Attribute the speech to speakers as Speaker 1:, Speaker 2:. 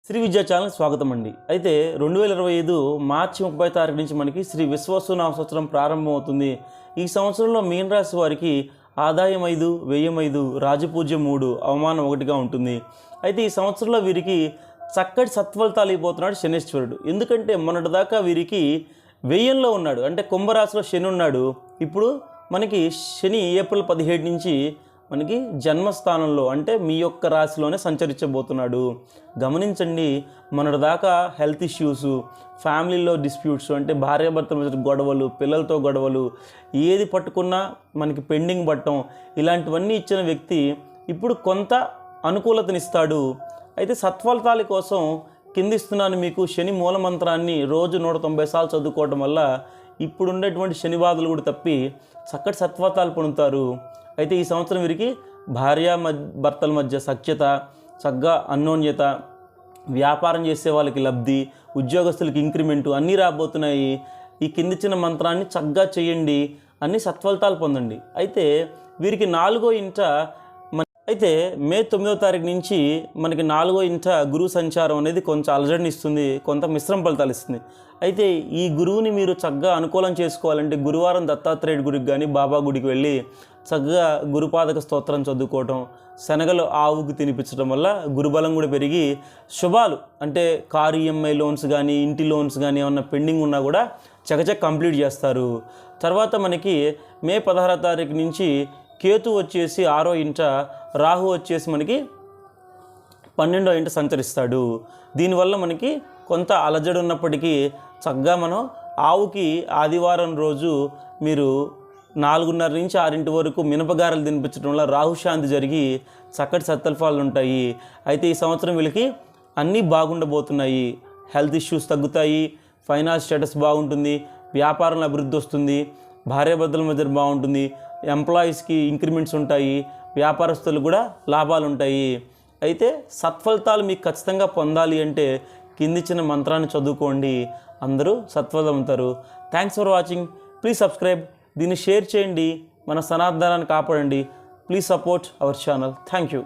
Speaker 1: శ్రీ విద్యా ఛానల్ స్వాగతం అండి. అయితే 2025 మార్చి 30 తారీఖు నుంచి మనకి శ్రీ విశ్వావసు సంవత్సరం ప్రారంభమవుతుంది. ఈ సంవత్సరంలో మీన రాశి వారికి ఆదాయం 5, వ్యయం 5, రాజపూజ్యం 3, అవమానం 1గా ఉంటుంది. అయితే ఈ సంవత్సరంలో వీరికి చక్కటి సత్ఫలితాలు అయిపోతున్నాడు శనీశ్వరుడు. ఎందుకంటే మొన్నటిదాకా వీరికి వ్యయంలో ఉన్నాడు, అంటే కుంభరాశిలో శని ఉన్నాడు. ఇప్పుడు మనకి శని ఏప్రిల్ 17 నుంచి మనకి జన్మస్థానంలో అంటే మీ యొక్క రాశిలోనే సంచరించబోతున్నాడు. గమనించండి, మొన్నటిదాకా హెల్త్ ఇష్యూస్, ఫ్యామిలీలో డిస్ప్యూట్స్, అంటే భార్యాభర్తల మధ్య గొడవలు, పిల్లలతో గొడవలు, ఏది పట్టుకున్నా మనకి పెండింగ్ పట్టడం, ఇలాంటివన్నీ ఇచ్చిన వ్యక్తి ఇప్పుడు కొంత అనుకూలతనిస్తాడు. అయితే సత్ఫలితాల కోసం కిందిస్తున్నాను మీకు శని మూలమంత్రాన్ని రోజు 190 సార్లు చదువుకోవడం వల్ల ఇప్పుడు ఉండేటువంటి శని బాధలు కూడా తప్పి చక్కటి సత్ఫలితాలు పొందుతారు. అయితే ఈ సంవత్సరం వీరికి భర్తల మధ్య సఖ్యత, చక్కగా అన్యోన్యత, వ్యాపారం చేసే వాళ్ళకి లబ్ధి, ఉద్యోగస్తులకి ఇంక్రిమెంటు అన్నీ రాబోతున్నాయి. ఈ కింది చిన్న మంత్రాన్ని చక్కగా చేయండి, అన్ని సత్ఫలితాలు పొందండి. అయితే వీరికి 4వ ఇంట అయితే మే 9వ తారీఖు నుంచి మనకి 4వ ఇంట గురువు సంచారం అనేది కొంచెం అలజడిని ఇస్తుంది, కొంత మిశ్రమ ఫలితాలు ఇస్తుంది. అయితే ఈ గురువుని మీరు చక్కగా అనుకూలం చేసుకోవాలంటే గురువారం దత్తాత్రేయుడి గుడికి కానీ బాబా గుడికి వెళ్ళి చక్కగా గురుపాదక స్తోత్రం చదువుకోవటం, శనగలు ఆవుకి తినిపించడం వల్ల గురుబలం కూడా పెరిగి శుభాలు, అంటే కారు ఈఎంఐ లోన్స్ కానీ ఇంటి లోన్స్ కానీ ఏమన్నా పెండింగ్ ఉన్నా కూడా చకచక కంప్లీట్ చేస్తారు. తర్వాత మనకి మే 16వ తారీఖు నుంచి కేతు వచ్చేసి 6వ ఇంట, రాహు వచ్చేసి మనకి 12వ ఇంట సంచరిస్తాడు. దీనివల్ల మనకి కొంత అలజడి ఉన్నప్పటికీ చక్కగా మనం ఆవుకి ఆదివారం రోజు మీరు 4:30 నుంచి 6 వరకు మినపగారలు తినిపించడం వల్ల రాహుశాంతి జరిగి చక్కటి సత్ఫలితాలు ఉంటాయి. అయితే ఈ సంవత్సరం వీళ్ళకి అన్నీ బాగుండబోతున్నాయి. హెల్త్ ఇష్యూస్ తగ్గుతాయి, ఫైనాన్స్ స్టేటస్ బాగుంటుంది, వ్యాపారంలో అభివృద్ధి వస్తుంది, భార్యాభర్తల మధ్య బాగుంటుంది, ఎంప్లాయీస్కి ఇంక్రిమెంట్స్ ఉంటాయి, వ్యాపారస్తులు కూడా లాభాలు ఉంటాయి. అయితే సత్ఫలితాలు మీకు ఖచ్చితంగా పొందాలి అంటే కింది చిన్న మంత్రాన్ని చదువుకోండి, అందరూ సత్ఫలితం అవుతారు. Thanks for watching. Please subscribe, దీన్ని షేర్ చేయండి, మన సనాతనాన్ని కాపాడండి. Please support our channel. Thank you.